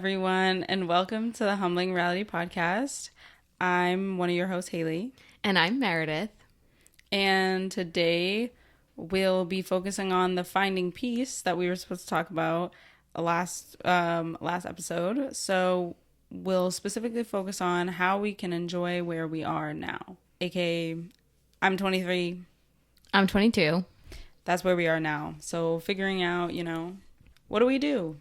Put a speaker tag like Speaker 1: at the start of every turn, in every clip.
Speaker 1: everyone, and welcome to the Humbling Reality Podcast. I'm one of your hosts, Haley.
Speaker 2: And I'm Meredith.
Speaker 1: And today we'll be focusing on the finding peace that we were supposed to talk about last episode. So we'll specifically focus on how we can enjoy where we are now. AKA, I'm 23.
Speaker 2: I'm 22.
Speaker 1: That's where we are now. So figuring out, what do we do?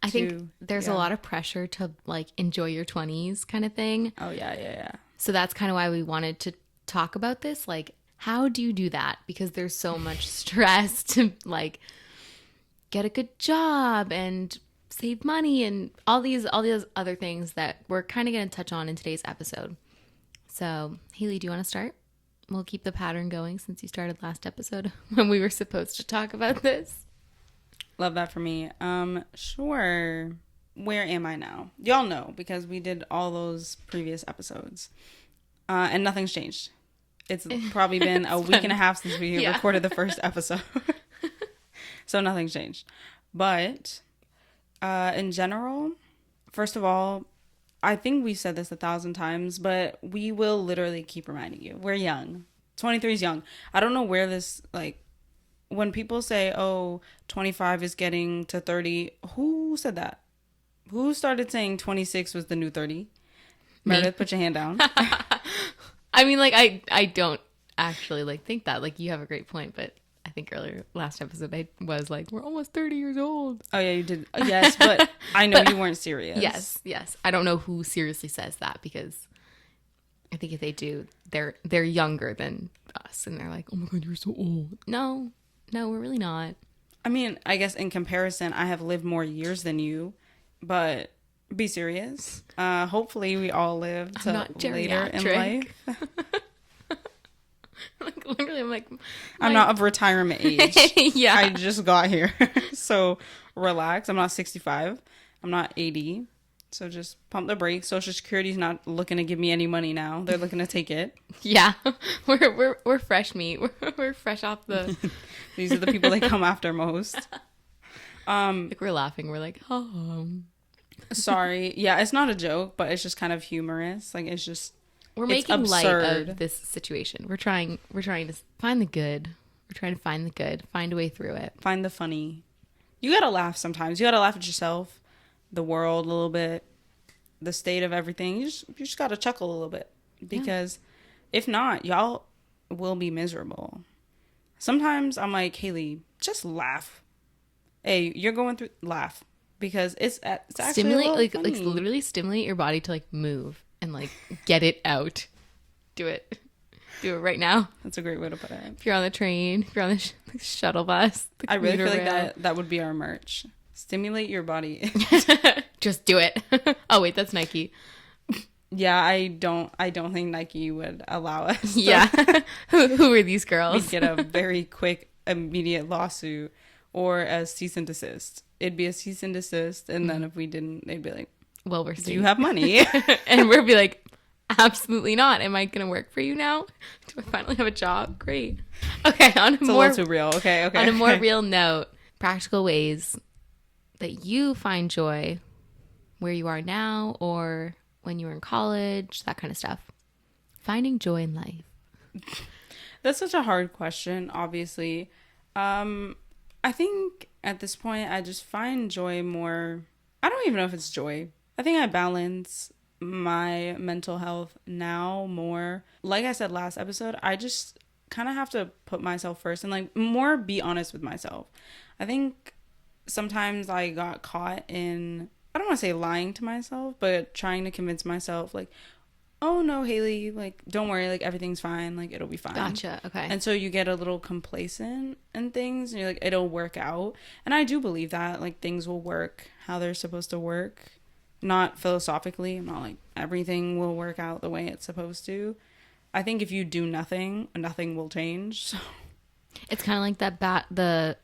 Speaker 2: I think there's a lot of pressure to like enjoy your 20s kind of thing.
Speaker 1: Oh, yeah.
Speaker 2: So that's kind of why we wanted to talk about this. Like, how do you do that? Because there's so much stress to like get a good job and save money and all these other things that we're kind of going to touch on in today's episode. So, Haley, do you want to start? We'll keep the pattern going since you started last episode when we were supposed to talk about this.
Speaker 1: Love that for me. Sure. Where am I now? Y'all know because we did all those previous episodes. And nothing's changed. It's probably been a week and a half since we recorded the first episode. So nothing's changed. But in general, first of all, I think we've said this 1,000 times, but we will literally keep reminding you. We're young. 23 is young. I don't know where this, when people say, oh, 25 is getting to 30, who said that? Who started saying 26 was the new 30? Meredith, put your hand down.
Speaker 2: I mean, I don't actually think that. Like, you have a great point, but I think earlier last episode I was like, we're almost 30 years old.
Speaker 1: Oh yeah, you did. Yes, but I know you weren't serious.
Speaker 2: Yes. I don't know who seriously says that because I think if they do, they're younger than us and they're like, oh my God, you're so old. No, we're really not.
Speaker 1: I mean, I guess in comparison, I have lived more years than you, but be serious. Hopefully we all live to later in life.
Speaker 2: Literally,
Speaker 1: I'm not of retirement age.
Speaker 2: Yeah.
Speaker 1: I just got here. So relax. I'm not 65. I'm not 80. So just pump the brakes. Social Security's not looking to give me any money now. They're looking to take it.
Speaker 2: Yeah. We're fresh meat. We're fresh off the...
Speaker 1: These are the people they come after most.
Speaker 2: We're laughing. We're like, oh.
Speaker 1: Sorry. Yeah, it's not a joke, but it's just kind of humorous. It's just...
Speaker 2: We're making light of this situation. We're trying to find the good. We're trying to find the good. Find a way through it.
Speaker 1: Find the funny. You gotta laugh sometimes. You gotta laugh at yourself, the world a little bit, the state of everything. You just gotta chuckle a little bit. Because if not, y'all will be miserable. Sometimes I'm like, Haley, just laugh. Hey, you're going through... Laugh. Because it's actually
Speaker 2: stimulate,
Speaker 1: funny.
Speaker 2: literally stimulate your body to move and get it out. Do it right now.
Speaker 1: That's a great way to put it.
Speaker 2: If you're on the train, if you're on the shuttle bus,
Speaker 1: I really feel like that would be our merch. Stimulate your body.
Speaker 2: Just do it. Oh wait, that's Nike.
Speaker 1: Yeah, I don't think Nike would allow us.
Speaker 2: Yeah. Who are these girls?
Speaker 1: We'd get a very quick, immediate lawsuit or a cease and desist. It'd be a cease and desist, and then if we didn't, they'd be like,
Speaker 2: well, we're
Speaker 1: do you have money?
Speaker 2: And we'd be like, absolutely not. Am I going to work for you now? Do I finally have a job? Great. Okay,
Speaker 1: it's a little too real. Okay.
Speaker 2: On a more real note, practical ways that you find joy where you are now or when you were in college, that kind of stuff. Finding joy in life.
Speaker 1: That's such a hard question, obviously. I think at this point, I just find joy more... I don't even know if it's joy. I think I balance my mental health now more. Like I said last episode, I just kind of have to put myself first and more be honest with myself. I think sometimes I got caught in... I don't want to say lying to myself, but trying to convince myself oh no, Haley, don't worry, everything's fine, it'll be fine.
Speaker 2: Gotcha. Okay.
Speaker 1: And so you get a little complacent in things and you're like, it'll work out. And I do believe that things will work how they're supposed to work. Not philosophically. I'm not like everything will work out the way it's supposed to. I think if you do nothing will change. So
Speaker 2: it's kind of like that the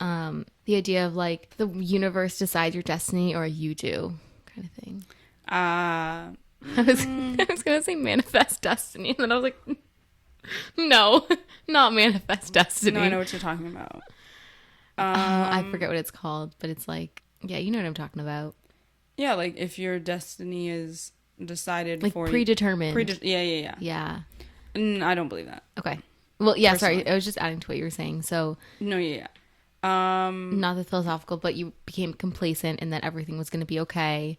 Speaker 2: idea of the universe decides your destiny or you do kind of thing. I was gonna say manifest destiny, and then I was like, no, not manifest destiny.
Speaker 1: No, I know what you're talking about.
Speaker 2: I forget what it's called, but it's yeah, you know what I'm talking about.
Speaker 1: Yeah, like if your destiny is decided
Speaker 2: Like
Speaker 1: for
Speaker 2: predetermined.
Speaker 1: yeah.
Speaker 2: Yeah.
Speaker 1: I don't believe that.
Speaker 2: Okay. Well, yeah, sorry.
Speaker 1: Personally.
Speaker 2: I was just adding to what you were saying. So,
Speaker 1: No, yeah.
Speaker 2: not the philosophical, but you became complacent and that everything was going to be okay.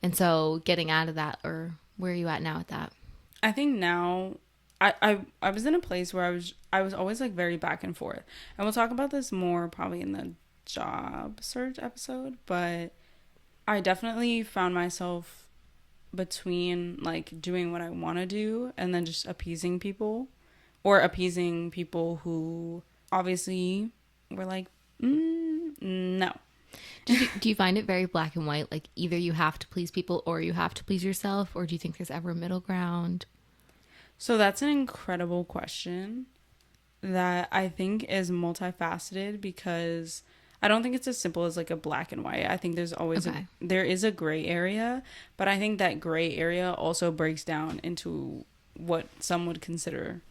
Speaker 2: And so getting out of that, or where are you at now with that?
Speaker 1: I think now I was in a place where I was always like very back and forth. And we'll talk about this more probably in the job search episode, but I definitely found myself between like doing what I want to do and then just appeasing people, or appeasing people who obviously were like, no.
Speaker 2: Do you find it very black and white? Like either you have to please people or you have to please yourself? Or do you think there's ever a middle ground?
Speaker 1: So that's an incredible question that I think is multifaceted, because I don't think it's as simple as like a black and white. I think there's always
Speaker 2: Okay.
Speaker 1: there is a gray area, but I think that gray area also breaks down into what some would consider,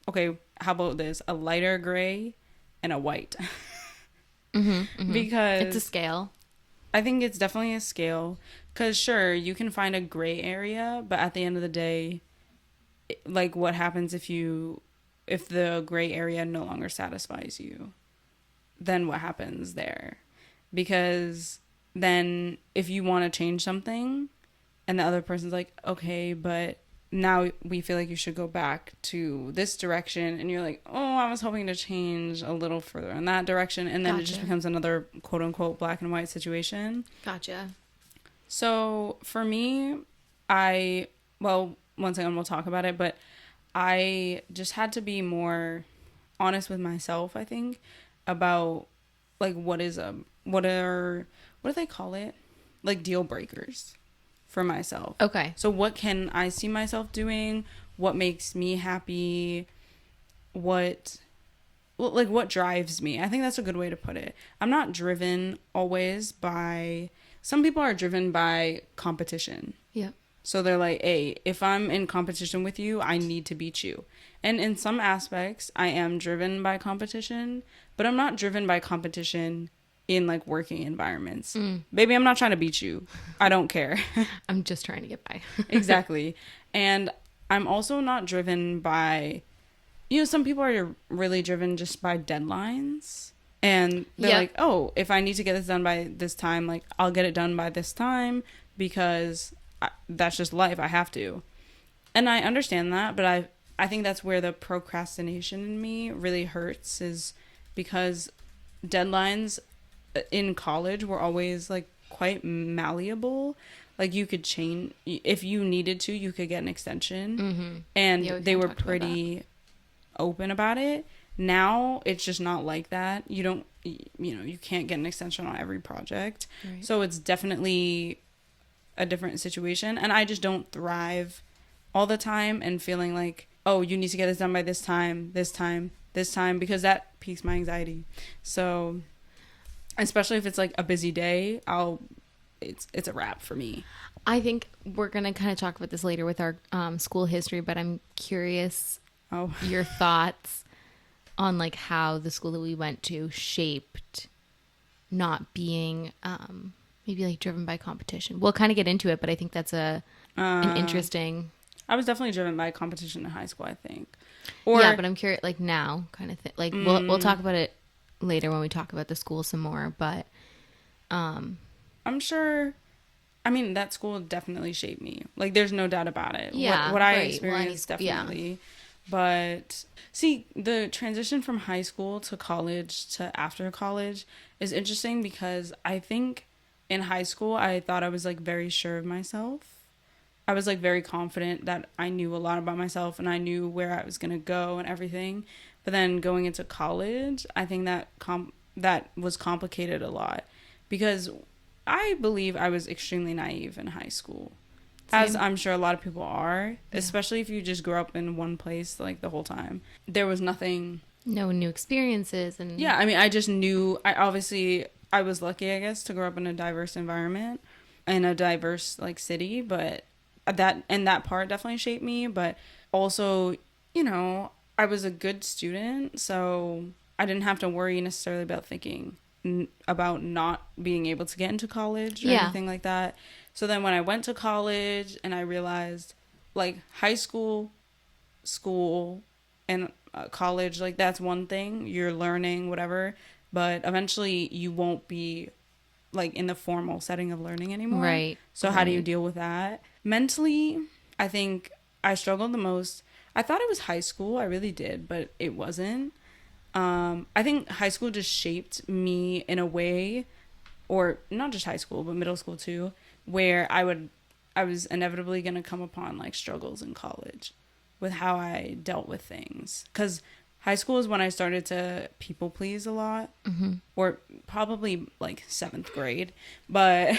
Speaker 1: okay, how about this? A lighter gray and a white. Because
Speaker 2: It's a scale.
Speaker 1: I think it's definitely a scale, because sure, you can find a gray area, but at the end of the day, like what happens if the gray area no longer satisfies you? Then what happens there? Because then if you want to change something and the other person's like, okay, but now we feel like you should go back to this direction, and you're like, oh, I was hoping to change a little further in that direction, and then it just
Speaker 2: Gotcha.
Speaker 1: becomes another quote unquote black and white situation.
Speaker 2: Gotcha.
Speaker 1: So for me, well, once again, we'll talk about it, but I just had to be more honest with myself, I think, about like what do they call it? Like deal breakers for myself.
Speaker 2: Okay.
Speaker 1: So what can I see myself doing? What makes me happy? What drives me? I think that's a good way to put it. I'm not driven always by, some people are driven by competition.
Speaker 2: Yep.
Speaker 1: So they're like, hey, if I'm in competition with you, I need to beat you. And in some aspects, I am driven by competition, but I'm not driven by competition in like working environments. Baby, I'm not trying to beat you. I don't care.
Speaker 2: I'm just trying to get by.
Speaker 1: Exactly. And I'm also not driven by, some people are really driven just by deadlines. And they're
Speaker 2: Yep.
Speaker 1: like, oh, if I need to get this done by this time, like I'll get it done by this time, because that's just life. I have to. And I understand that, but I think that's where the procrastination in me really hurts, is because deadlines in college were always like quite malleable. Like you could change if you needed to, you could get an extension. And
Speaker 2: Yeah, we
Speaker 1: they
Speaker 2: kinda
Speaker 1: were
Speaker 2: talked about
Speaker 1: pretty open about it. Now it's just not like that. You don't, you can't get an extension on every project.
Speaker 2: Right.
Speaker 1: So it's definitely a different situation, and I just don't thrive all the time and feeling like, oh, you need to get this done by this time, because that piques my anxiety. So especially if it's like a busy day, it's a wrap for me.
Speaker 2: I think we're going to kind of talk about this later with our school history, but I'm curious
Speaker 1: Oh,
Speaker 2: your thoughts on like how the school that we went to shaped not being maybe like driven by competition. We'll kind of get into it, but I think that's an interesting.
Speaker 1: I was definitely driven by competition in high school, I think. Or
Speaker 2: Yeah, but I'm curious like now kind of thing. Like we'll talk about it later when we talk about the school some more, but
Speaker 1: I'm sure, I mean, that school definitely shaped me. Like, there's no doubt about it.
Speaker 2: Yeah,
Speaker 1: what I
Speaker 2: right. Well, any
Speaker 1: experienced,
Speaker 2: school- yeah.
Speaker 1: definitely. But see, the transition from high school to college to after college is interesting, because I think in high school I thought I was like very sure of myself. I was like very confident that I knew a lot about myself and I knew where I was going to go and everything. But then going into college, I think that that was complicated a lot, because I believe I was extremely naive in high school. As
Speaker 2: Same.
Speaker 1: I'm sure a lot of people are, especially if you just grew up in one place like the whole time. There was nothing.
Speaker 2: no new experiences and
Speaker 1: Yeah, I mean, I just knew. I was lucky, I guess, to grow up in a diverse environment, in a diverse like city. But that part definitely shaped me. But also, I was a good student, so I didn't have to worry necessarily about thinking about not being able to get into college or
Speaker 2: Yeah.
Speaker 1: anything like that. So then when I went to college and I realized like high school, school, and college, like that's one thing. You're learning, whatever. But eventually you won't be like in the formal setting of learning anymore.
Speaker 2: Right.
Speaker 1: So how do you deal with that? Mentally, I think I struggled the most. I thought it was high school. I really did, but it wasn't. I think high school just shaped me in a way, or not just high school, but middle school too, where I was inevitably going to come upon like struggles in college with how I dealt with things. Because high school is when I started to people please a lot, or probably like 7th grade. But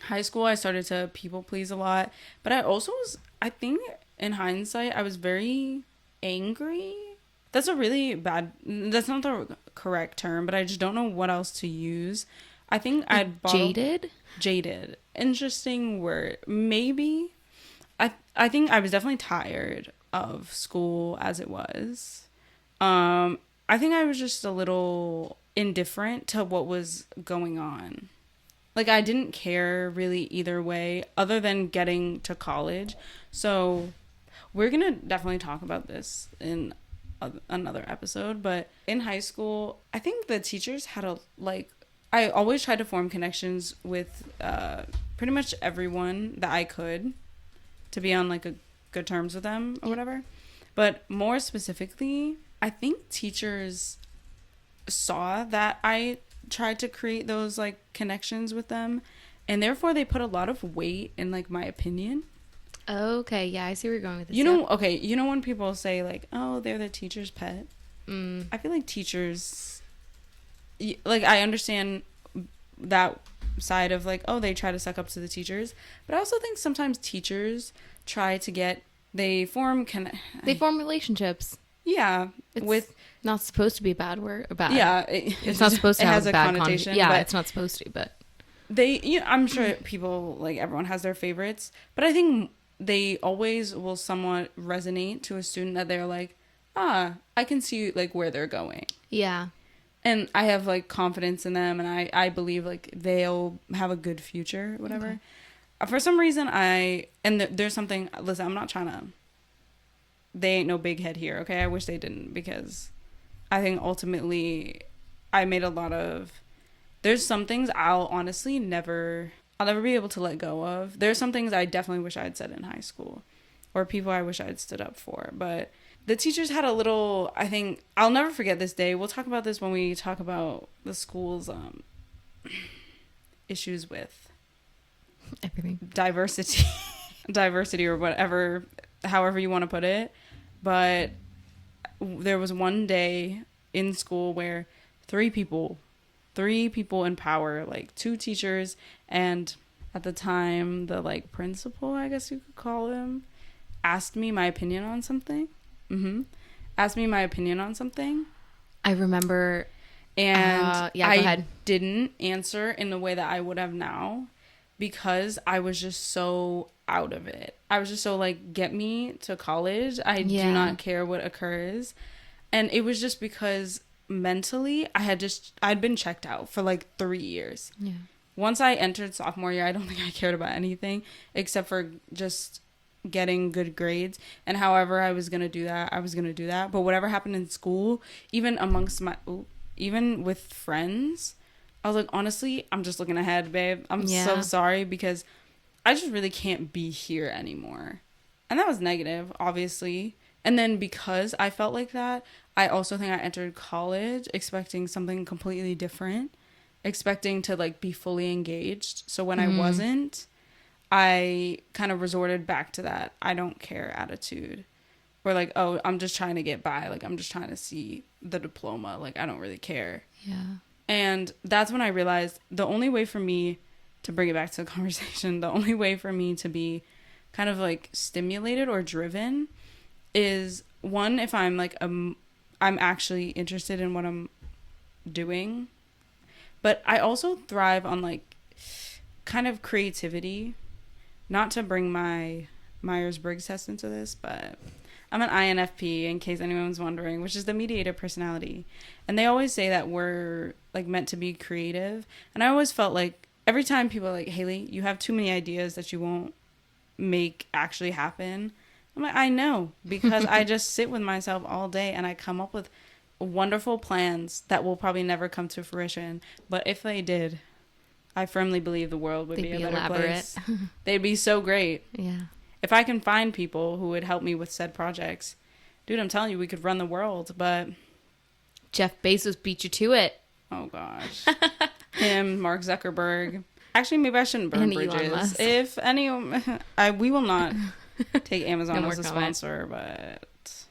Speaker 1: high school, I started to people please a lot. But I also was, I think in hindsight, I was very angry. That's a really bad, that's not the correct term, but I just don't know what else to use. I think I'd
Speaker 2: Jaded?
Speaker 1: Jaded. Interesting word. Maybe. I think I was definitely tired of school as it was. I think I was just a little indifferent to what was going on. Like I didn't care really either way other than getting to college. So we're going to definitely talk about this in another episode, but in high school, I think the teachers had I always tried to form connections with pretty much everyone that I could to be on like a good terms with them or whatever. But more specifically, I think teachers saw that I tried to create those like connections with them, and therefore they put a lot of weight in like my opinion.
Speaker 2: Okay, yeah, I see where you're going with this.
Speaker 1: You know, okay, you know when people say like, "Oh, they're the teacher's pet." I feel like teachers, like I understand that side of like, oh, they try to suck up to the teachers, but I also think sometimes teachers try to get they form
Speaker 2: relationships.
Speaker 1: Yeah,
Speaker 2: It's
Speaker 1: with
Speaker 2: not supposed to be a bad word.
Speaker 1: Yeah,
Speaker 2: it's not supposed to have a bad connotation. Yeah, it's not supposed to, but
Speaker 1: I'm sure people like everyone has their favorites, but I think they always will somewhat resonate to a student that they're like, I can see like where they're going.
Speaker 2: Yeah.
Speaker 1: And I have like confidence in them, and I believe like they'll have a good future, whatever. Okay. For some reason, there's something. Listen, I'm not trying to. They ain't no big head here, okay? I wish they didn't, because I think ultimately I made a lot of. There's some things I'll honestly never be able to let go of. There's some things I definitely wish I had said in high school, or people I wish I had stood up for, but. The teachers had a little, I think, I'll never forget this day. We'll talk about this when we talk about the school's issues with
Speaker 2: everything.
Speaker 1: Diversity or whatever, however you want to put it. But there was one day in school where three people in power, like 2 teachers, and at the time, the like principal, I guess you could call him, asked me my opinion on something. Asked me my opinion on something.
Speaker 2: I remember.
Speaker 1: And
Speaker 2: go ahead.
Speaker 1: Didn't answer in the way that I would have now, because I was just so out of it. I was just so like, get me to college. I do not care what occurs. And it was just because mentally I'd been checked out for like 3 years. Yeah. Once I entered sophomore year, I don't think I cared about anything except for just getting good grades, and however I was gonna do that. But whatever happened in school, even with friends, I was like, honestly, I'm just looking ahead, babe. I'm so sorry, because I just really can't be here anymore. And that was negative, obviously. And then because I felt like that, I also think I entered college expecting something completely different, expecting to like be fully engaged. So when I wasn't, I kind of resorted back to that I don't care attitude. Or like, oh, I'm just trying to get by. Like, I'm just trying to see the diploma. Like, I don't really care.
Speaker 2: Yeah.
Speaker 1: And that's when I realized the only way for me to bring it back to the conversation, the only way for me to be kind of like stimulated or driven is, one, if I'm like, I'm actually interested in what I'm doing. But I also thrive on like kind of creativity. Not to bring my Myers-Briggs test into this, but I'm an INFP, in case anyone's wondering, which is the mediator personality. And they always say that we're like meant to be creative. And I always felt like every time people are like, Haley, you have too many ideas that you won't make actually happen. I'm like, I know, because I just sit with myself all day and I come up with wonderful plans that will probably never come to fruition. But if they did, I firmly believe the world would be a better
Speaker 2: elaborate.
Speaker 1: place. They'd be so great.
Speaker 2: Yeah.
Speaker 1: If I can find people who would help me with said projects, dude, I'm telling you, we could run the world. But
Speaker 2: Jeff Bezos beat you to it.
Speaker 1: oh gosh, him, Mark Zuckerberg. Actually, maybe I shouldn't burn
Speaker 2: And Elon
Speaker 1: bridges.
Speaker 2: Musk.
Speaker 1: If any, we will not take Amazon
Speaker 2: No
Speaker 1: as a
Speaker 2: more comment.
Speaker 1: sponsor, but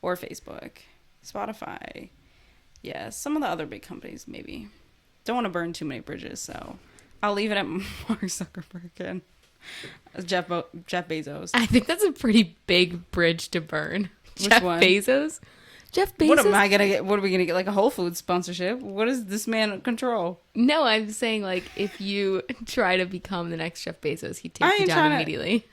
Speaker 1: or Facebook, Spotify. Yeah, some of the other big companies maybe. Don't want to burn too many bridges, so I'll leave it at Mark Zuckerberg and Jeff Bezos.
Speaker 2: I think that's a pretty big bridge to burn.
Speaker 1: Which
Speaker 2: Jeff
Speaker 1: one?
Speaker 2: Bezos? Jeff Bezos?
Speaker 1: What am I gonna get? What are we gonna get? Like a Whole Foods sponsorship? What does this man control?
Speaker 2: No, I'm saying like if you try to become the next Jeff Bezos, he
Speaker 1: I
Speaker 2: takes you
Speaker 1: ain't
Speaker 2: down
Speaker 1: tryna-
Speaker 2: immediately.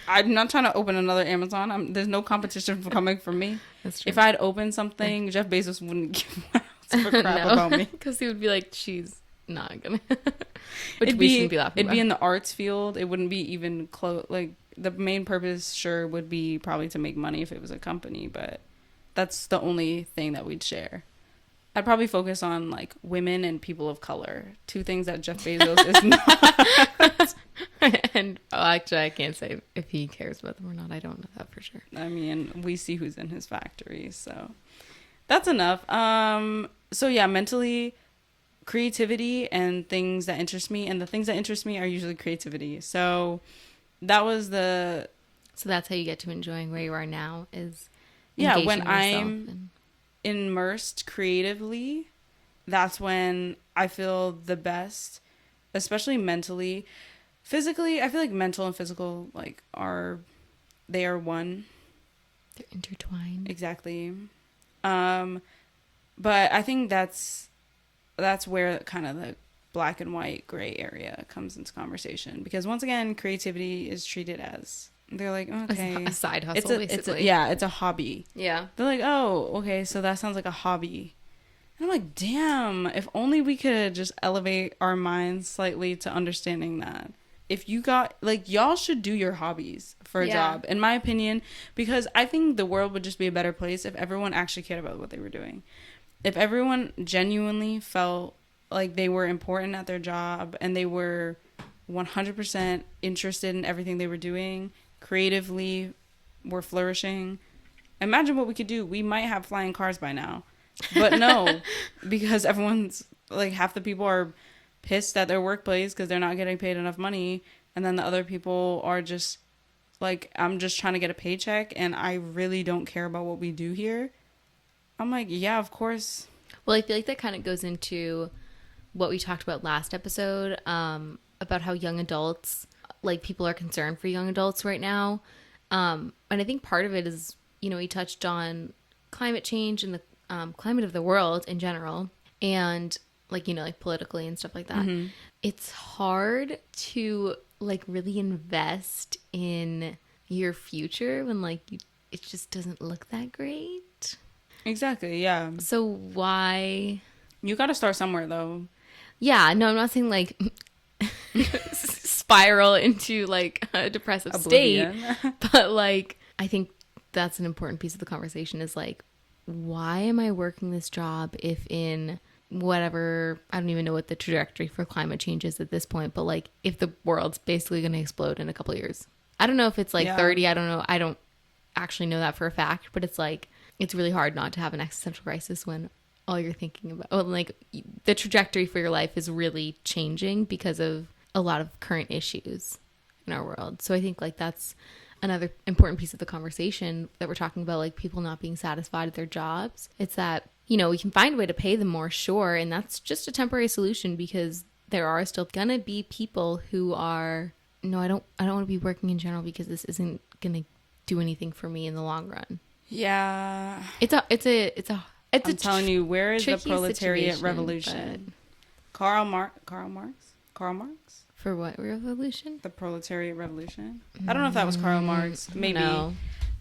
Speaker 1: I'm not trying to open another Amazon. There's no competition for coming from me.
Speaker 2: That's true.
Speaker 1: If I'd open something, Jeff Bezos wouldn't give one ounce of a crap about me.
Speaker 2: Because he would be like, she's not gonna. Which
Speaker 1: It'd
Speaker 2: we shouldn't be laughing
Speaker 1: It'd
Speaker 2: about.
Speaker 1: be in the arts field. It wouldn't be even close. Like the main purpose, sure, would be probably to make money if it was a company, but that's the only thing that we'd share. I'd probably focus on like women and people of color. Two things that Jeff Bezos is not.
Speaker 2: And actually, I can't say if he cares about them or not. I don't know that for sure.
Speaker 1: I mean, we see who's in his factory, so that's enough. So yeah, mentally, creativity and things that interest me, and the things that interest me are usually creativity. So that was the
Speaker 2: So that's how you get to enjoying where you are now is
Speaker 1: yeah,
Speaker 2: engaging
Speaker 1: when
Speaker 2: yourself
Speaker 1: I'm
Speaker 2: and-
Speaker 1: immersed creatively, that's when I feel the best, especially mentally. Physically, I feel like mental and physical they are one.
Speaker 2: they're intertwined.
Speaker 1: Exactly. But I think that's where kind of the black and white gray area comes into conversation, because once again, creativity is treated as, they're like, okay,
Speaker 2: A side hustle,
Speaker 1: it's a
Speaker 2: basically.
Speaker 1: it's a hobby.
Speaker 2: Yeah.
Speaker 1: They're like, oh, okay, so that sounds like a hobby. And I'm like, damn, if only we could just elevate our minds slightly to understanding that. If you got, like, y'all should do your hobbies for a job, in my opinion, because I think the world would just be a better place if everyone actually cared about what they were doing. If everyone genuinely felt like they were important at their job and they were 100% interested in everything they were doing, creatively were flourishing, imagine what we could do. We might have flying cars by now. But no, because everyone's, like, half the people are pissed at their workplace because they're not getting paid enough money, and then the other people are just like, I'm just trying to get a paycheck and I really don't care about what we do here. I'm like, yeah, of course.
Speaker 2: Well, I feel like that kind of goes into what we talked about last episode, about how young adults, like, people are concerned for young adults right now. And I think part of it is, you know, we touched on climate change and the climate of the world in general, and like, you know, like politically and stuff like that. Mm-hmm. It's hard to like really invest in your future when like it just doesn't look that great.
Speaker 1: Exactly, yeah.
Speaker 2: So why?
Speaker 1: You got to start somewhere, though.
Speaker 2: Yeah, no, I'm not saying like spiral into like a depressive
Speaker 1: Oblivion.
Speaker 2: state, but like I think that's an important piece of the conversation is like, why am I working this job if in whatever, I don't even know what the trajectory for climate change is at this point, but like if the world's basically going to explode in a couple of years. I don't know if it's like 30, I don't know. I don't actually know that for a fact, but it's like, it's really hard not to have an existential crisis when all you're thinking about, like the trajectory for your life is really changing because of a lot of current issues in our world. So I think like that's another important piece of the conversation that we're talking about, like people not being satisfied at their jobs. It's that, you know, we can find a way to pay them more, sure, and that's just a temporary solution because there are still gonna be people who are, no, I don't want to be working in general because this isn't gonna do anything for me in the long run.
Speaker 1: Yeah.
Speaker 2: I'm
Speaker 1: telling you, where is the
Speaker 2: tricky
Speaker 1: proletariat
Speaker 2: situation,
Speaker 1: revolution? Karl Marx?
Speaker 2: For what revolution?
Speaker 1: The proletariat revolution. I don't know if that was Karl Marx. Maybe.
Speaker 2: No.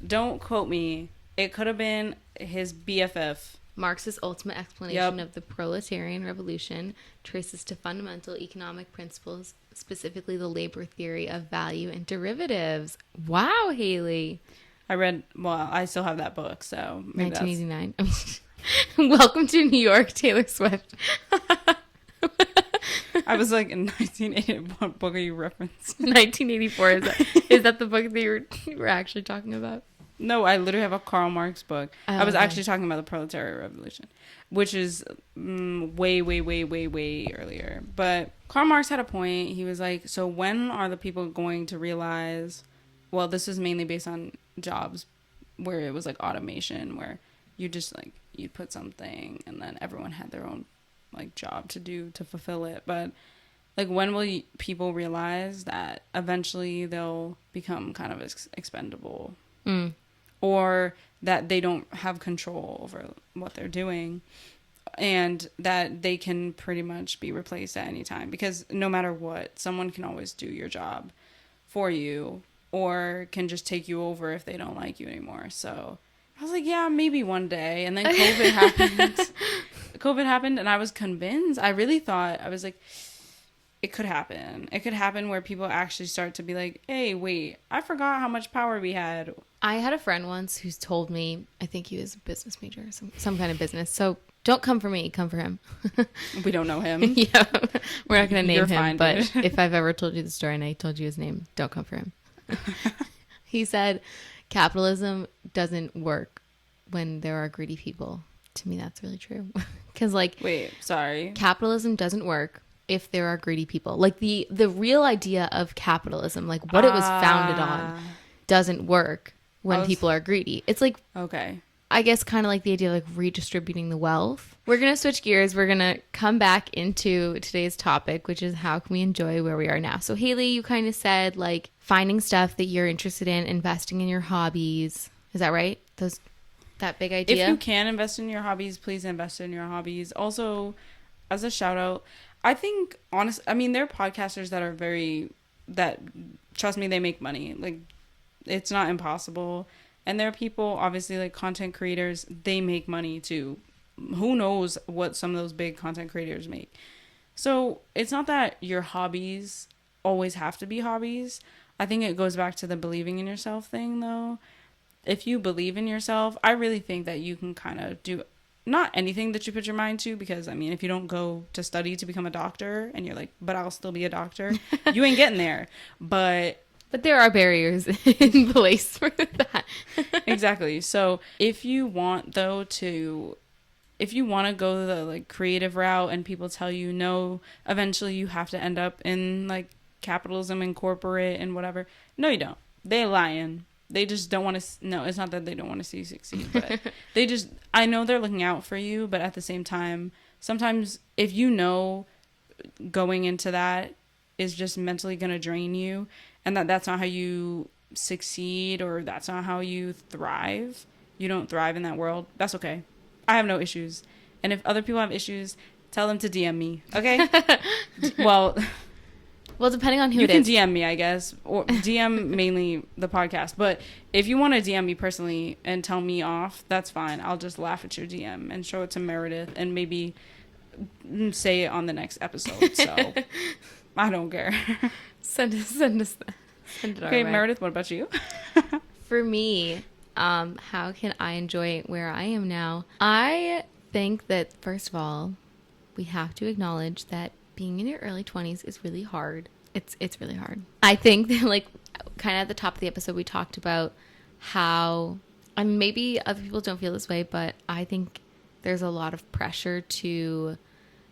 Speaker 1: Don't quote me. It could have been his BFF.
Speaker 2: Marx's ultimate explanation of the proletarian revolution traces to fundamental economic principles, specifically the labor theory of value and derivatives. Wow, Haley.
Speaker 1: I still have that book, so maybe
Speaker 2: 1989. Welcome to New York, Taylor Swift.
Speaker 1: I was like, in 1980, what book are you referencing?
Speaker 2: 1984. Is that the book that you were actually talking about?
Speaker 1: No, I literally have a Karl Marx book. I was actually talking about the Proletariat Revolution, which is way, way, way, way, way earlier. But Karl Marx had a point. He was like, so when are the people going to realize, well, this is mainly based on jobs where it was like automation, where you just like, you'd put something and then everyone had their own like job to do to fulfill it. But like, when will people realize that eventually they'll become kind of expendable? Or that they don't have control over what they're doing, and that they can pretty much be replaced at any time, because no matter what, someone can always do your job for you or can just take you over if they don't like you anymore. So I was like, yeah, maybe one day. And then COVID happened and I was convinced. I really thought, I was like, it could happen. It could happen where people actually start to be like, hey, wait, I forgot how much power we had.
Speaker 2: I had a friend once who's told me, I think he was a business major, some kind of business. So don't come for me, come for him.
Speaker 1: We don't know him.
Speaker 2: Yeah, we're not going to name
Speaker 1: You're
Speaker 2: him.
Speaker 1: fine,
Speaker 2: but
Speaker 1: dude.
Speaker 2: if I've ever told you the story and I told you his name, don't come for him. He said, capitalism doesn't work when there are greedy people. To me, that's really true. Because
Speaker 1: Wait, sorry.
Speaker 2: Capitalism doesn't work if there are greedy people. Like the real idea of capitalism, like what it was founded on, doesn't work when people are greedy. It's like,
Speaker 1: okay,
Speaker 2: I guess kind of like the idea of like redistributing the wealth. We're going to switch gears. We're going to come back into today's topic, which is how can we enjoy where we are now? So Haley, you kind of said like finding stuff that you're interested in, investing in your hobbies. Is that right? That big idea?
Speaker 1: if you can invest in your hobbies, please invest in your hobbies. Also, as a shout out, I think there are podcasters that trust me, they make money. Like, it's not impossible. And there are people, obviously, like content creators, they make money too. Who knows what some of those big content creators make. So it's not that your hobbies always have to be hobbies. I think it goes back to the believing in yourself thing, though. If you believe in yourself, I really think that you can kind of do not anything that you put your mind to, because if you don't go to study to become a doctor and you're like, but I'll still be a doctor, you ain't getting there. But
Speaker 2: there are barriers in place for that.
Speaker 1: Exactly. So if you want to go the like creative route and people tell you no, eventually you have to end up in like capitalism and corporate and whatever. No, you don't. They're lying. They just don't want to. No, it's not that they don't want to see you succeed, but I know they're looking out for you, but at the same time, sometimes if going into that is just mentally going to drain you, and that's not how you succeed, or that's not how you thrive, you don't thrive in that world, that's okay. I have no issues. And if other people have issues, tell them to DM me, okay?
Speaker 2: Well, depending on who
Speaker 1: you
Speaker 2: it is.
Speaker 1: You can DM me, I guess, or DM mainly the podcast. But if you want to DM me personally and tell me off, that's fine. I'll just laugh at your DM and show it to Meredith and maybe say it on the next episode. So I don't care.
Speaker 2: Send it
Speaker 1: okay, Meredith, what about you?
Speaker 2: For me, how can I enjoy where I am now? I think that, first of all, we have to acknowledge that being in your early 20s is really hard. It's really hard. I think that, like, kind of at the top of the episode, we talked about how, maybe other people don't feel this way, but I think there's a lot of pressure to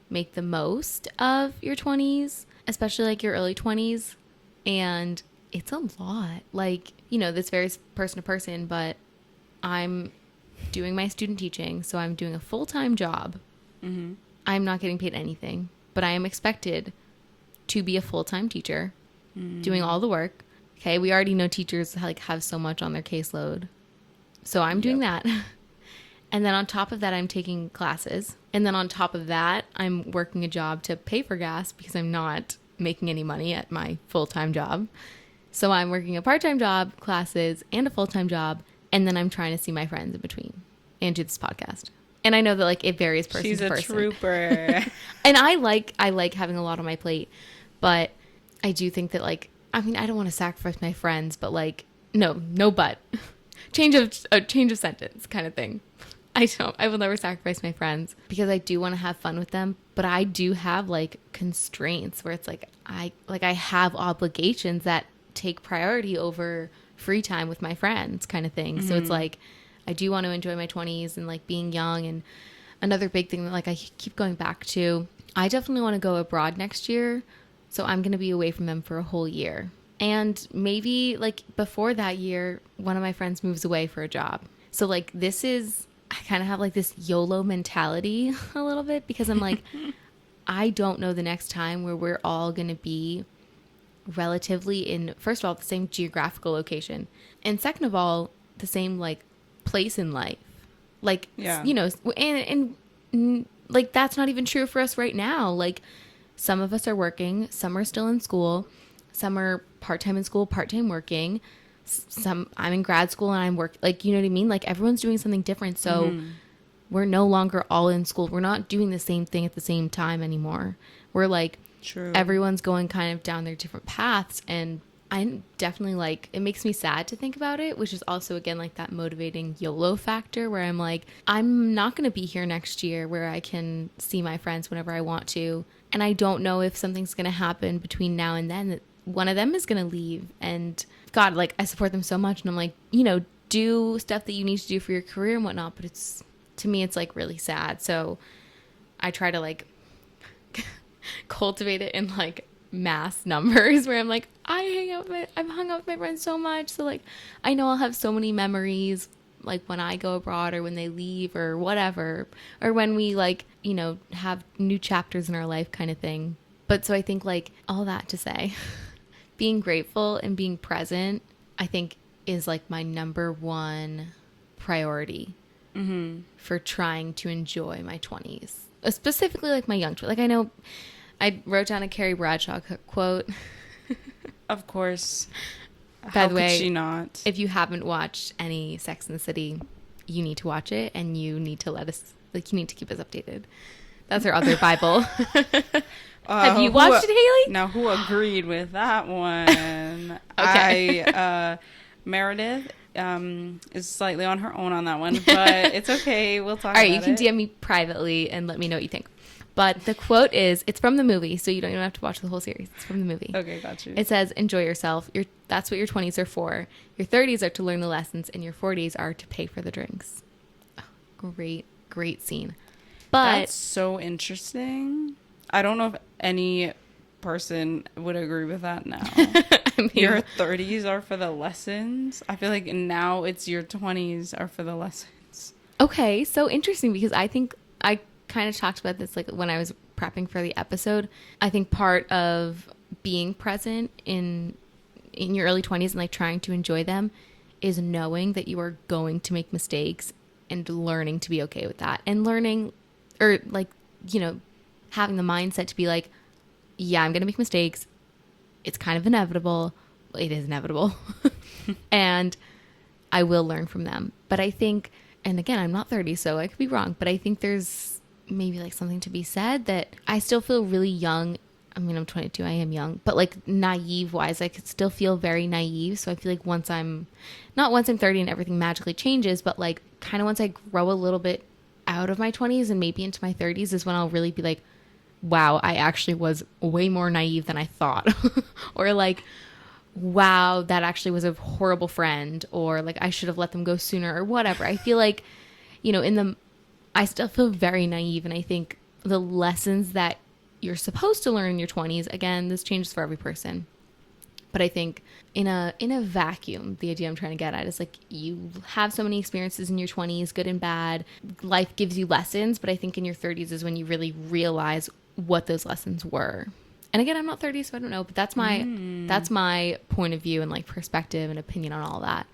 Speaker 2: make the most of your 20s, especially like your early 20s. And it's a lot. Like, this varies person to person, but I'm doing my student teaching, so I'm doing a full-time job. Mm-hmm. I'm not getting paid anything, but I am expected to be a full-time teacher, doing all the work. Okay, we already know teachers have so much on their caseload, so I'm doing that. And then on top of that, I'm taking classes, and then on top of that, I'm working a job to pay for gas because I'm not making any money at my full-time job. So I'm working a part-time job, classes, and a full-time job, And then I'm trying to see my friends in between and do this podcast. And I know that like it varies person
Speaker 1: She's
Speaker 2: to
Speaker 1: a
Speaker 2: person.
Speaker 1: trooper.
Speaker 2: And I like having a lot on my plate, but I do think that like, I mean, I don't want to sacrifice my friends, but like, no, but change of sentence kind of thing. I will never sacrifice my friends because I do want to have fun with them, but I do have like constraints where it's like, I have obligations that take priority over free time with my friends kind of thing. So it's like, I do want to enjoy my 20s and like being young. And another big thing that like I keep going back to, I definitely want to go abroad next year. So I'm going to be away from them for a whole year. And maybe like before that year, one of my friends moves away for a job. So like I kind of have like this YOLO mentality a little bit because I'm like, I don't know the next time where we're all going to be relatively in, first of all, the same geographical location. And second of all, the same like place in life. Like,
Speaker 1: yeah.
Speaker 2: You know, and like that's not even true for us right now. Like some of us are working, some are still in school, some are part-time in school, part-time working. I'm in grad school and I'm working, like, you know what I mean? Like everyone's doing something different. So we're no longer all in school. We're not doing the same thing at the same time anymore. We're like,
Speaker 1: True.
Speaker 2: Everyone's going kind of down their different paths. And I'm definitely like, it makes me sad to think about it, which is also again, like that motivating YOLO factor where I'm like, I'm not going to be here next year where I can see my friends whenever I want to. And I don't know if something's going to happen between now and then that one of them is going to leave. And God, like I support them so much. And I'm like, you know, do stuff that you need to do for your career and whatnot. But to me, it's like really sad. So I try to like cultivate it in like mass numbers where I'm like, I've hung out with my friends so much. So like, I know I'll have so many memories like when I go abroad or when they leave or whatever, or when we like, you know, have new chapters in our life kind of thing. But so I think like all that to say, being grateful and being present, I think is like my number one priority for trying to enjoy my 20s, specifically like my young 20s. Like I know I wrote down a Carrie Bradshaw quote.
Speaker 1: Of course.
Speaker 2: By the way,
Speaker 1: could she not?
Speaker 2: If you haven't watched any Sex and the City, you need to watch it and you need to you need to keep us updated. That's our other Bible. Have you watched it, Haley?
Speaker 1: Now, who agreed with that one? Okay. Meredith is slightly on her own on that one, but it's okay. We'll talk about it.
Speaker 2: All right, you can DM me privately and let me know what you think. But the quote is, it's from the movie, so you don't even have to watch the whole series. It's from the movie.
Speaker 1: Okay, got you.
Speaker 2: It says, enjoy yourself. That's what your 20s are for. Your 30s are to learn the lessons, and your 40s are to pay for the drinks. Oh, great scene. But
Speaker 1: that's so interesting. I don't know if any person would agree with that now. I mean, your 30s are for the lessons. I feel like now it's your 20s are for the lessons.
Speaker 2: Okay, so interesting because I think I kind of talked about this like when I was prepping for the episode. I think part of being present in your early 20s and like trying to enjoy them is knowing that you are going to make mistakes and learning to be okay with that, and learning, or like, you know, having the mindset to be like, yeah, I'm gonna make mistakes, it's kind of inevitable, it is inevitable, and I will learn from them. But I think, and again, I'm not 30, so I could be wrong, but I think there's maybe like something to be said that I still feel really young. I mean, I'm 22, I am young, but like naive wise, I could still feel very naive. So I feel like once I'm 30 and everything magically changes, but like kind of once I grow a little bit out of my 20s and maybe into my 30s is when I'll really be like, wow, I actually was way more naive than I thought. Or like, wow, that actually was a horrible friend, or like I should have let them go sooner, or whatever. I feel like, you know, I still feel very naive, and I think the lessons that you're supposed to learn in your 20s, again, this changes for every person, but I think in a vacuum, the idea I'm trying to get at is like, you have so many experiences in your 20s, good and bad. Life gives you lessons, but I think in your 30s is when you really realize what those lessons were. And again, I'm not 30, so I don't know, but that's my point of view and like perspective and opinion on all that.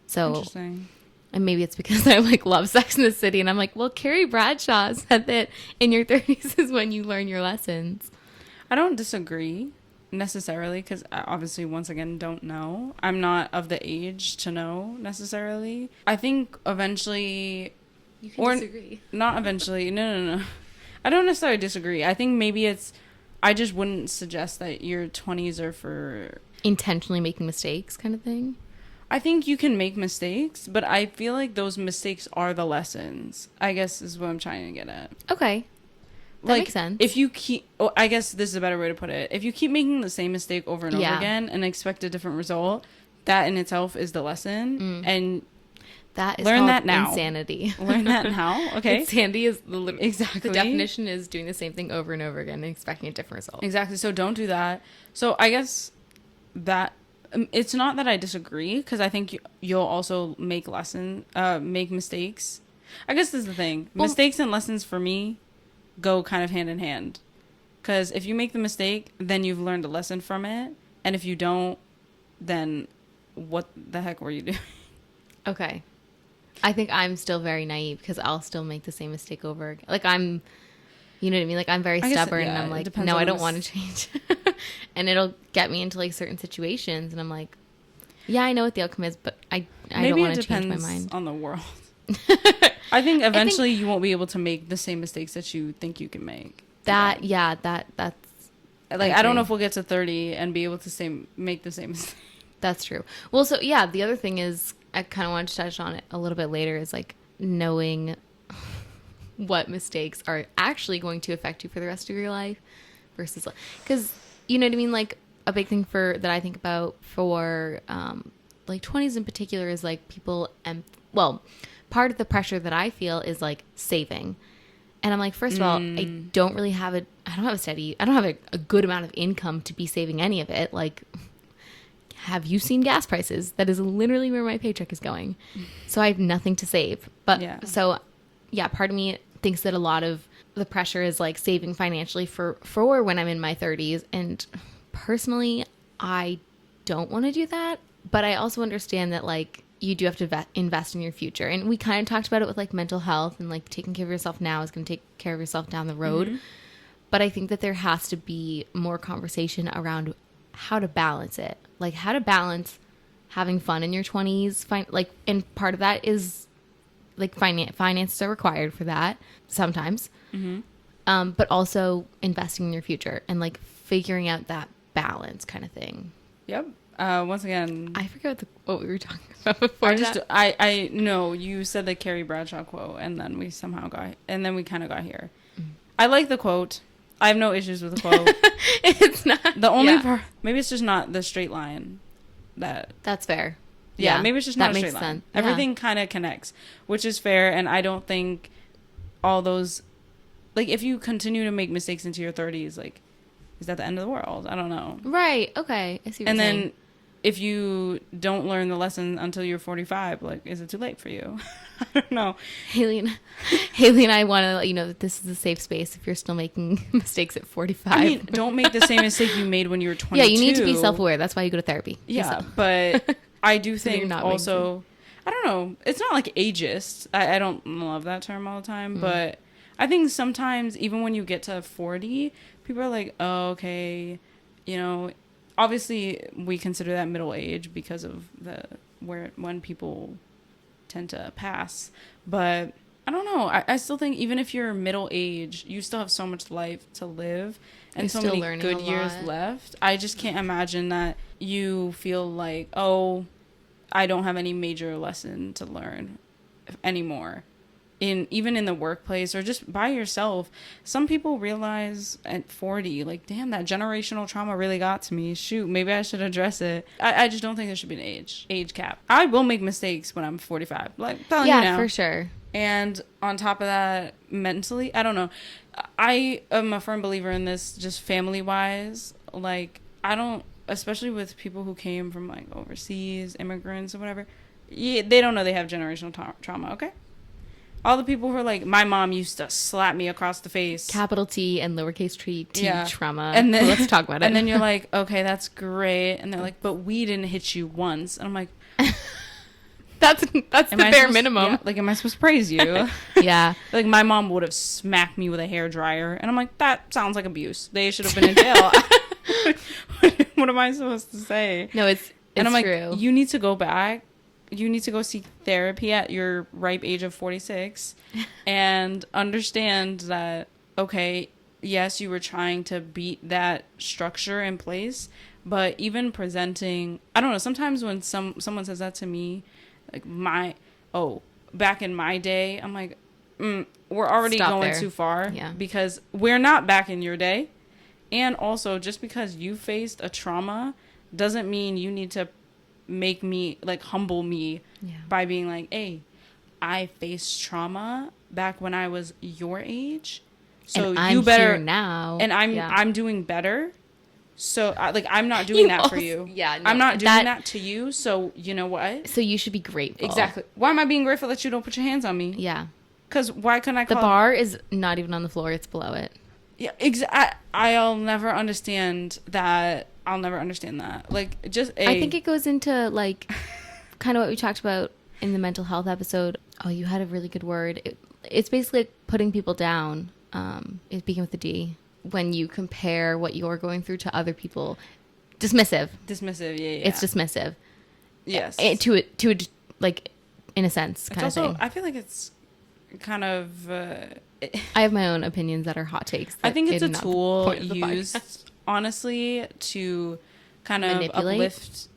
Speaker 2: So
Speaker 1: interesting.
Speaker 2: And maybe it's because I like love Sex and the City, and I'm like, well, Carrie Bradshaw said that in your 30s is when you learn your lessons.
Speaker 1: I don't disagree. necessarily, because I obviously, once again, don't know. I'm not of the age to know necessarily. I think eventually,
Speaker 2: You can
Speaker 1: or
Speaker 2: disagree.
Speaker 1: not eventually. No. I don't necessarily disagree. I think maybe I just wouldn't suggest that your 20s are for.
Speaker 2: Intentionally making mistakes kind of thing.
Speaker 1: I think you can make mistakes, but I feel like those mistakes are the lessons, I guess is what I'm trying to get at.
Speaker 2: Okay. That makes sense.
Speaker 1: If you keep, I guess this is a better way to put it. If you keep making the same mistake over and over again and expect a different result, that in itself is the lesson. And
Speaker 2: that is
Speaker 1: learn that now.
Speaker 2: Insanity.
Speaker 1: Learn that now. Okay.
Speaker 2: Insanity is
Speaker 1: exactly
Speaker 2: the definition is doing the same thing over and over again and expecting a different result.
Speaker 1: Exactly. So don't do that. So I guess that it's not that I disagree, because I think you'll also make mistakes. I guess this is the thing. Well, mistakes and lessons for me go kind of hand in hand, because if you make the mistake, then you've learned a lesson from it, and if you don't, then what the heck were you doing?
Speaker 2: Okay. I think I'm still very naive, because I'll still make the same mistake over again. Like, I'm, you know what I mean? Like, I'm very stubborn, and I'm like, no, I don't want to change. And it'll get me into like certain situations, and I'm like, yeah, I know what the outcome is, but I don't want to change my mind.
Speaker 1: On the world. I think eventually you won't be able to make the same mistakes that you think you can make.
Speaker 2: That's
Speaker 1: like, I don't know if we'll get to 30 and be able to make the same mistake.
Speaker 2: That's true. Well, so yeah, the other thing is, I kind of wanted to touch on it a little bit later, is like knowing what mistakes are actually going to affect you for the rest of your life versus, because you know what I mean? Like, a big thing that I think about for like 20s in particular is like people, part of the pressure that I feel is like saving. And I'm like, first of all, I don't have a good amount of income to be saving any of it. Like, have you seen gas prices? That is literally where my paycheck is going. So I have nothing to save. But part of me thinks that a lot of the pressure is like saving financially for when I'm in my 30s. And personally, I don't want to do that. But I also understand that like you do have to invest in your future. And we kind of talked about it with like mental health, and like taking care of yourself now is going to take care of yourself down the road. Mm-hmm. But I think that there has to be more conversation around how to balance it. Like, how to balance having fun in your 20s. And part of that is like finances are required for that sometimes. Mm-hmm. But also investing in your future and like figuring out that balance kind of thing.
Speaker 1: Yep. Once again,
Speaker 2: I forgot what we were talking about before.
Speaker 1: I know you said the Carrie Bradshaw quote, and then we kind of got here. Mm-hmm. I like the quote. I have no issues with the quote.
Speaker 2: It's not
Speaker 1: the only part. Maybe it's just not the straight line.
Speaker 2: That's fair.
Speaker 1: Yeah, maybe it's just not a straight line.
Speaker 2: Sense.
Speaker 1: Everything kind of connects, which is fair. And I don't think all those, like, if you continue to make mistakes into your 30s, like, is that the end of the world? I don't know.
Speaker 2: Right. Okay. I see what you're saying.
Speaker 1: And then if you don't learn the lesson until you're 45, like, is it too late for you? I don't know.
Speaker 2: Haley and I want to let you know that this is a safe space if you're still making mistakes at 45.
Speaker 1: I mean, don't make the same mistake you made when you were 22.
Speaker 2: Yeah, you need to be self-aware. That's why you go to therapy.
Speaker 1: Yeah, but I do think also, I don't know, it's not like ageist. I don't love that term all the time, but I think sometimes even when you get to 40, people are like, oh, okay, you know, obviously we consider that middle age because of when people tend to pass, but I don't know, I still think even if you're middle age, you still have so much life to live and so many good years left. I just can't imagine that you feel like, oh, I don't have any major lesson to learn anymore, even in the workplace or just by yourself. Some people realize at 40, like, damn, that generational trauma really got to me. Shoot, maybe I should address it. I just don't think there should be an age cap. I will make mistakes when I'm 45. Like, telling you now.
Speaker 2: For sure.
Speaker 1: And on top of that, mentally, I don't know. I am a firm believer in this, just family-wise. Like, I don't, especially with people who came from, like, overseas, immigrants or whatever, they don't know they have generational trauma, okay? All the people who are like, my mom used to slap me across the face.
Speaker 2: Capital T and lowercase t trauma.
Speaker 1: And then,
Speaker 2: let's talk about it.
Speaker 1: And then you're like, okay, that's great. And they're like, but we didn't hit you once. And I'm like...
Speaker 2: That's the bare minimum.
Speaker 1: Yeah, like, am I supposed to praise you?
Speaker 2: Yeah.
Speaker 1: Like, my mom would have smacked me with a hairdryer. And I'm like, that sounds like abuse. They should have been in jail. What am I supposed to say?
Speaker 2: No, it's
Speaker 1: And I'm like,
Speaker 2: true.
Speaker 1: you need to go back. You need to go seek therapy at your ripe age of 46 and understand that, okay, yes, you were trying to beat that structure in place, but even presenting, I don't know, sometimes when someone says that to me, like back in my day, I'm like, we're already
Speaker 2: Stop
Speaker 1: going
Speaker 2: there.
Speaker 1: too far
Speaker 2: Yeah.
Speaker 1: because we're not back in your day. And also, just because you faced a trauma doesn't mean you need to make me, like, humble me
Speaker 2: Yeah.
Speaker 1: by being like, hey, I faced trauma back when I was your age. So
Speaker 2: and I'm
Speaker 1: you better
Speaker 2: here now.
Speaker 1: and I'm doing better. So I'm not doing that for you.
Speaker 2: Yeah, no,
Speaker 1: I'm not doing that to you. So you know what?
Speaker 2: So you should be grateful.
Speaker 1: Exactly. Why am I being grateful that you don't put your hands on me?
Speaker 2: Yeah.
Speaker 1: Because why couldn't I
Speaker 2: The
Speaker 1: call
Speaker 2: bar is not even on the floor, it's below it.
Speaker 1: Yeah, I'll never understand that. I'll never understand that. Like, just
Speaker 2: I think it goes into, like, kind of what we talked about in the mental health episode. Oh, you had a really good word. It's basically like putting people down. It begins with a D. When you compare what you're going through to other people. Dismissive.
Speaker 1: Dismissive, yeah.
Speaker 2: It's dismissive.
Speaker 1: Yes.
Speaker 2: To like, in a sense, kind
Speaker 1: It's
Speaker 2: of
Speaker 1: also,
Speaker 2: thing.
Speaker 1: I feel like it's kind of...
Speaker 2: I have my own opinions that are hot takes.
Speaker 1: I think it's a tool
Speaker 2: point of the
Speaker 1: used, honestly, to kind of
Speaker 2: Manipulate?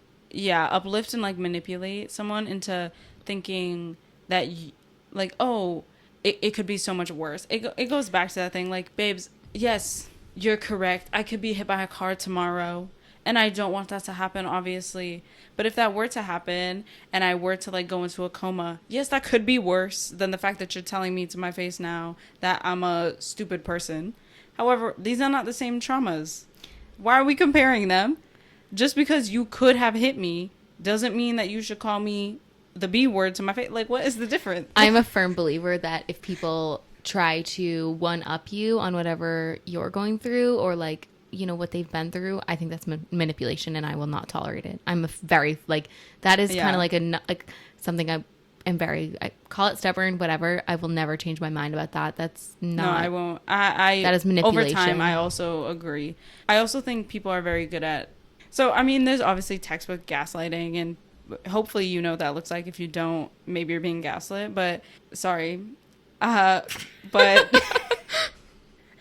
Speaker 1: uplift and, like, manipulate someone into thinking that, it could be so much worse. It goes back to that thing, like, babes, yes, you're correct. I could be hit by a car tomorrow, and I don't want that to happen, obviously. But if that were to happen and I were to, like, go into a coma, yes, that could be worse than the fact that you're telling me to my face now that I'm a stupid person. However, these are not the same traumas. Why are we comparing them? Just because you could have hit me doesn't mean that you should call me the B word to my face. Like, what is the difference?
Speaker 2: I'm a firm believer that if people try to one-up you on whatever you're going through or, like, you know, what they've been through, I think that's manipulation, and I will not tolerate it. I'm a very, like, that is kind of like something I call it stubborn, whatever. I will never change my mind about that. That's not.
Speaker 1: No, I won't. That
Speaker 2: is manipulation.
Speaker 1: Over time, I also agree. I also think people are very good at... So, I mean, there's obviously textbook gaslighting, and hopefully you know what that looks like. If you don't, maybe you're being gaslit, but sorry. But...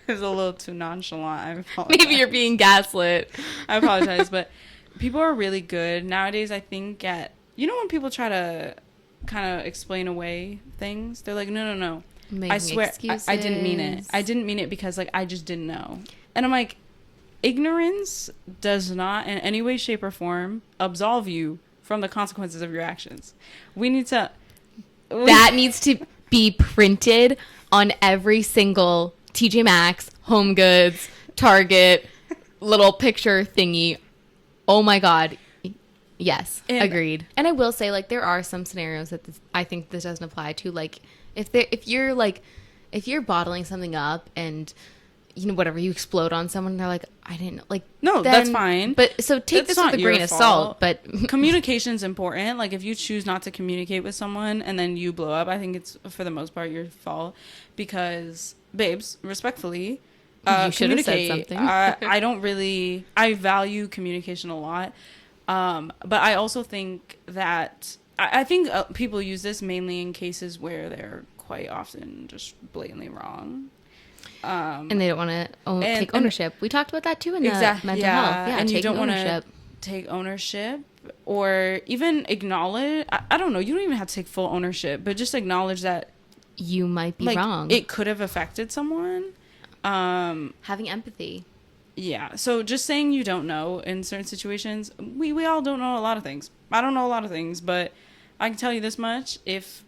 Speaker 1: It was a little too nonchalant. I apologize.
Speaker 2: Maybe you're being gaslit.
Speaker 1: I apologize, but people are really good nowadays, I think, at... You know when people try to kind of explain away things? They're like, no. I swear, I didn't mean it. I didn't mean it because, like, I just didn't know. And I'm like, ignorance does not in any way, shape, or form absolve you from the consequences of your actions. We need to...
Speaker 2: That needs to be printed on every single... TJ Maxx, Home Goods, Target, little picture thingy. Oh my God. Yes. Agreed. And I will say, like, there are some scenarios that I think this doesn't apply to. Like, if you're bottling something up and, you know, whatever, you explode on someone, they're like, I didn't, like...
Speaker 1: No, that's fine.
Speaker 2: But, so take this with a grain of salt, but...
Speaker 1: Communication's important. Like, if you choose not to communicate with someone and then you blow up, I think it's, for the most part, your fault. Because... Babes, respectfully,
Speaker 2: you should have said something.
Speaker 1: I value communication a lot. But I also think that, I think people use this mainly in cases where they're quite often just blatantly wrong.
Speaker 2: And they don't want to take ownership. We talked about that too in the mental health. Yeah,
Speaker 1: and you don't want to take ownership or even acknowledge. I don't know. You don't even have to take full ownership, but just acknowledge that
Speaker 2: you might be wrong.
Speaker 1: It could have affected someone.
Speaker 2: Having empathy.
Speaker 1: Yeah. So just saying you don't know in certain situations, we all don't know a lot of things. I don't know a lot of things, but I can tell you this much. If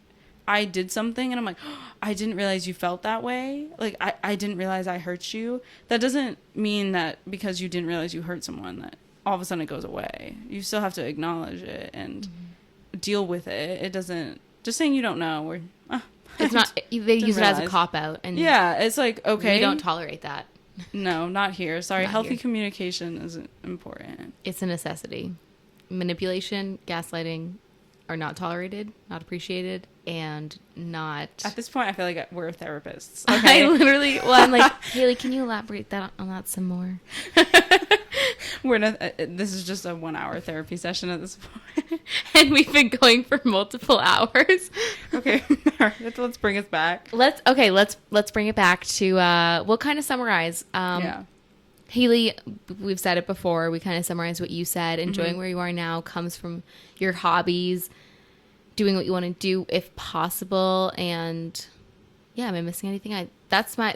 Speaker 1: I did something and I'm like, oh, I didn't realize you felt that way. Like, I didn't realize I hurt you. That doesn't mean that because you didn't realize you hurt someone that all of a sudden it goes away. You still have to acknowledge it and deal with it. It doesn't... Just saying you don't know or...
Speaker 2: It's not... They use it as a cop-out. And
Speaker 1: yeah, it's like, okay.
Speaker 2: We don't tolerate that.
Speaker 1: No, not here. Sorry,
Speaker 2: not
Speaker 1: healthy
Speaker 2: here.
Speaker 1: communication is important.
Speaker 2: It's a necessity. Manipulation, gaslighting are not tolerated, not appreciated, and not.
Speaker 1: At this point, I feel like we're therapists.
Speaker 2: Okay.
Speaker 1: Okay.
Speaker 2: I literally, well, I'm like, Haley, can you elaborate on that some more?
Speaker 1: We're not. This is just a 1 hour therapy session at this point.
Speaker 2: And we've been going for multiple hours.
Speaker 1: Okay, all right, let's bring us back.
Speaker 2: Let's bring it back to we'll kind of summarize.
Speaker 1: Yeah.
Speaker 2: Haley, we've said it before. We kind of summarize what you said. Enjoying where you are now comes from your hobbies, doing what you want to do if possible, and yeah, am I missing anything? That's my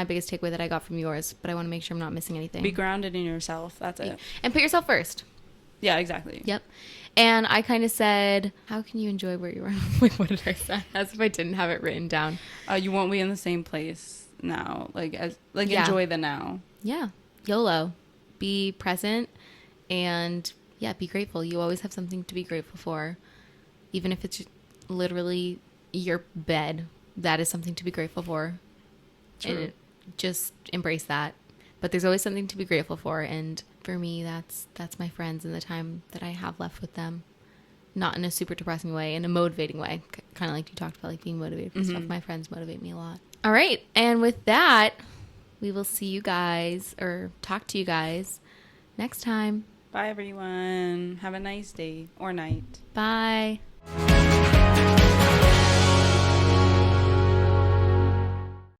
Speaker 2: biggest takeaway that I got from yours. But I want to make sure I'm not missing anything.
Speaker 1: Be grounded in yourself. That's it.
Speaker 2: And put yourself first.
Speaker 1: Yeah, exactly.
Speaker 2: Yep. And I kind of said, how can you enjoy where you are? Wait, what did I say? As if I didn't have it written down.
Speaker 1: You won't be in the same place now.
Speaker 2: Yeah.
Speaker 1: Enjoy the now.
Speaker 2: Yeah. YOLO. Be present and yeah, be grateful. You always have something to be grateful for. Even if it's literally your bed, that is something to be grateful for.
Speaker 1: True.
Speaker 2: And just embrace that. But there's always something to be grateful for, and for me, that's my friends and the time that I have left with them. Not in a super depressing way, in a motivating way. Kind of like you talked about, like being motivated for stuff. My friends motivate me a lot. All right, and with that, we will see you guys, or talk to you guys next time.
Speaker 1: Bye, everyone. Have a nice day or night.
Speaker 2: Bye.